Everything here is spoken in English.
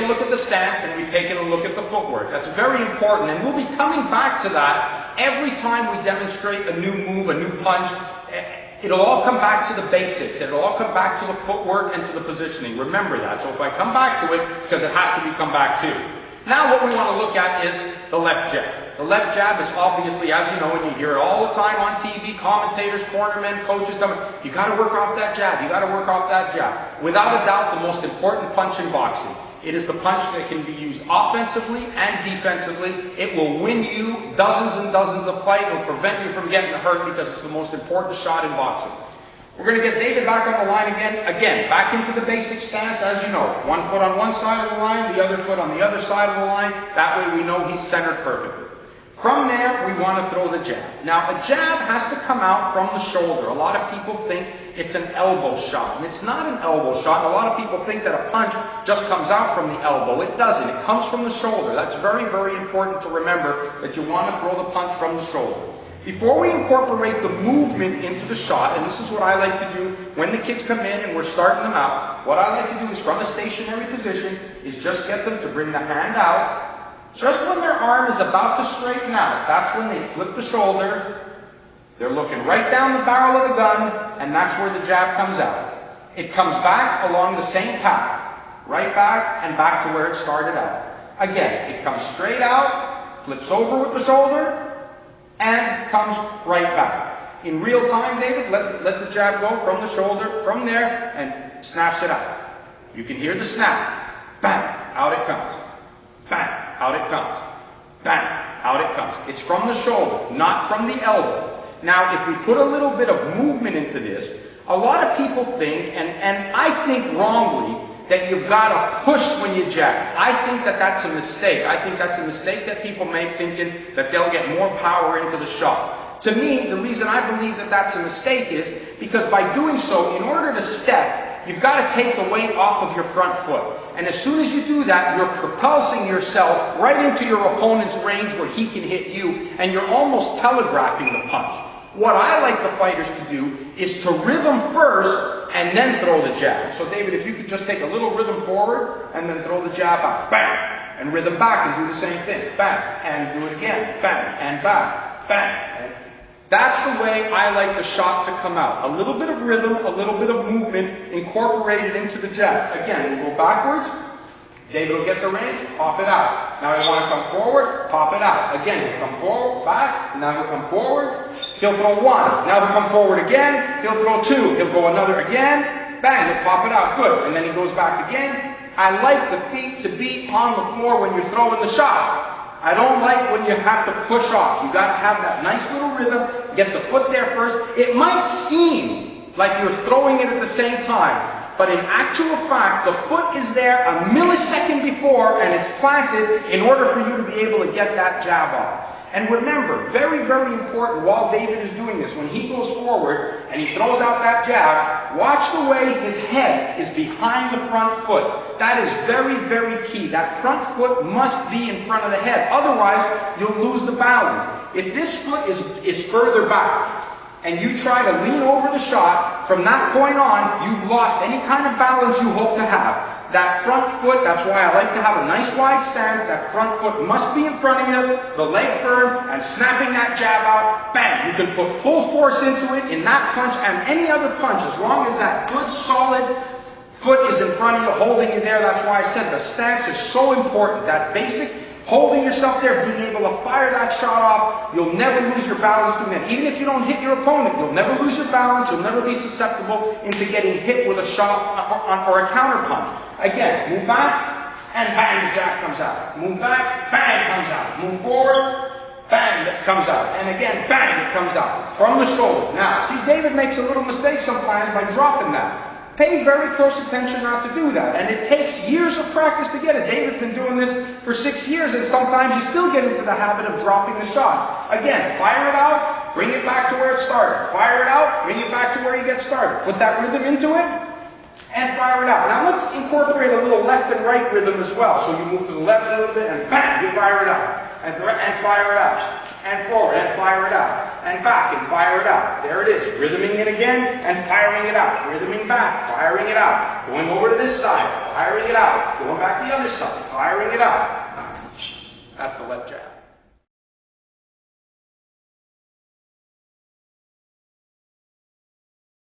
a look at the stance and we've taken a look at the footwork. That's very important, and we'll be coming back to that every time we demonstrate a new move, a new punch. It'll all come back to the basics. It'll all come back to the footwork and to the positioning. Remember that. So if I come back to it, it's because it has to be come back to. Now what we want to look at is the left jab. The left jab is obviously, as you know, and you hear it all the time on TV, commentators, cornermen, coaches, you got to work off that jab. You got to work off that jab. Without a doubt, the most important punch in boxing. It is the punch that can be used offensively and defensively. It will win you dozens and dozens of fights. It will prevent you from getting hurt because it's the most important shot in boxing. We're going to get David back on the line again. Again, back into the basic stance, as you know. One foot on one side of the line, the other foot on the other side of the line. That way we know he's centered perfectly. From there, we want to throw the jab. Now, a jab has to come out from the shoulder. A lot of people think it's an elbow shot, and it's not an elbow shot. A lot of people think that a punch just comes out from the elbow. It doesn't. It comes from the shoulder. That's very, very important to remember, that you want to throw the punch from the shoulder. Before we incorporate the movement into the shot, and this is what I like to do when the kids come in and we're starting them out, what I like to do is from a stationary position is just get them to bring the hand out. Just when their arm is about to straighten out, that's when they flip the shoulder. They're looking right down the barrel of the gun, and that's where the jab comes out. It comes back along the same path, right back and back to where it started out. Again, it comes straight out, flips over with the shoulder, and comes right back. In real time, David, let the jab go from the shoulder, from there, and snaps it out. You can hear the snap. Bang, out it comes. Bang. Out it comes. Bang! Out it comes. It's from the shoulder, not from the elbow. Now, if we put a little bit of movement into this, a lot of people think, and I think wrongly, that you've got to push when you jab. I think that that's a mistake. I think that's a mistake that people make, thinking that they'll get more power into the shot. To me, the reason I believe that that's a mistake is because by doing so, in order to step, you've got to take the weight off of your front foot. And as soon as you do that, you're propulsing yourself right into your opponent's range where he can hit you, and you're almost telegraphing the punch. What I like the fighters to do is to rhythm first and then throw the jab. So David, if you could just take a little rhythm forward and then throw the jab out. Bang! And rhythm back and do the same thing. Bang! And do it again. Bang! And back. Bang! And that's the way I like the shot to come out. A little bit of rhythm, a little bit of movement incorporated into the jab. Again, we'll go backwards. David will get the range, pop it out. Now he'll want to come forward, pop it out. Again, he'll come forward, back, now he'll come forward. He'll throw one. Now he'll come forward again. He'll throw two. He'll go another again. Bang, he'll pop it out. Good. And then he goes back again. I like the feet to be on the floor when you're throwing the shot. I don't like when you have to push off. You got to have that nice little rhythm. Get the foot there first. It might seem like you're throwing it at the same time, but in actual fact, the foot is there a millisecond before and it's planted in order for you to be able to get that jab off. And remember, very, very important while David is doing this, when he goes forward and he throws out that jab, watch the way his head is behind the front foot. That is very, very key. That front foot must be in front of the head. Otherwise, you'll lose the balance. If this foot is further back and you try to lean over the shot, from that point on, you've lost any kind of balance you hope to have. That front foot, that's why I like to have a nice wide stance. That front foot must be in front of you, the leg firm, and snapping that jab out, bang! You can put full force into it in that punch and any other punch, as long as that good solid foot is in front of you, holding you there. That's why I said the stance is so important. That basic holding yourself there, being able to fire that shot off, you'll never lose your balance doing that. Even if you don't hit your opponent, you'll never lose your balance, you'll never be susceptible into getting hit with a shot or a counter punch. Again, move back, and bang, the jab comes out. Move back, bang, it comes out. Move forward, bang, it comes out. And again, bang, it comes out. From the shoulder. Now, see, David makes a little mistake sometimes by dropping that. Pay very close attention not to do that. And it takes years of practice to get it. David's been doing this for 6 years, and sometimes you still get into the habit of dropping the shot. Again, fire it out, bring it back to where it started. Fire it out, bring it back to where you get started. Put that rhythm into it, and fire it out. Now let's incorporate a little left and right rhythm as well. So you move to the left a little bit, and bang, you fire it out. And fire it out. And forward, and fire it out. and back and fire it out. There it is, rhythming it again and firing it out. Rhythming back, firing it out. Going over to this side, firing it out. Going back to the other side, firing it out. That's the left jab.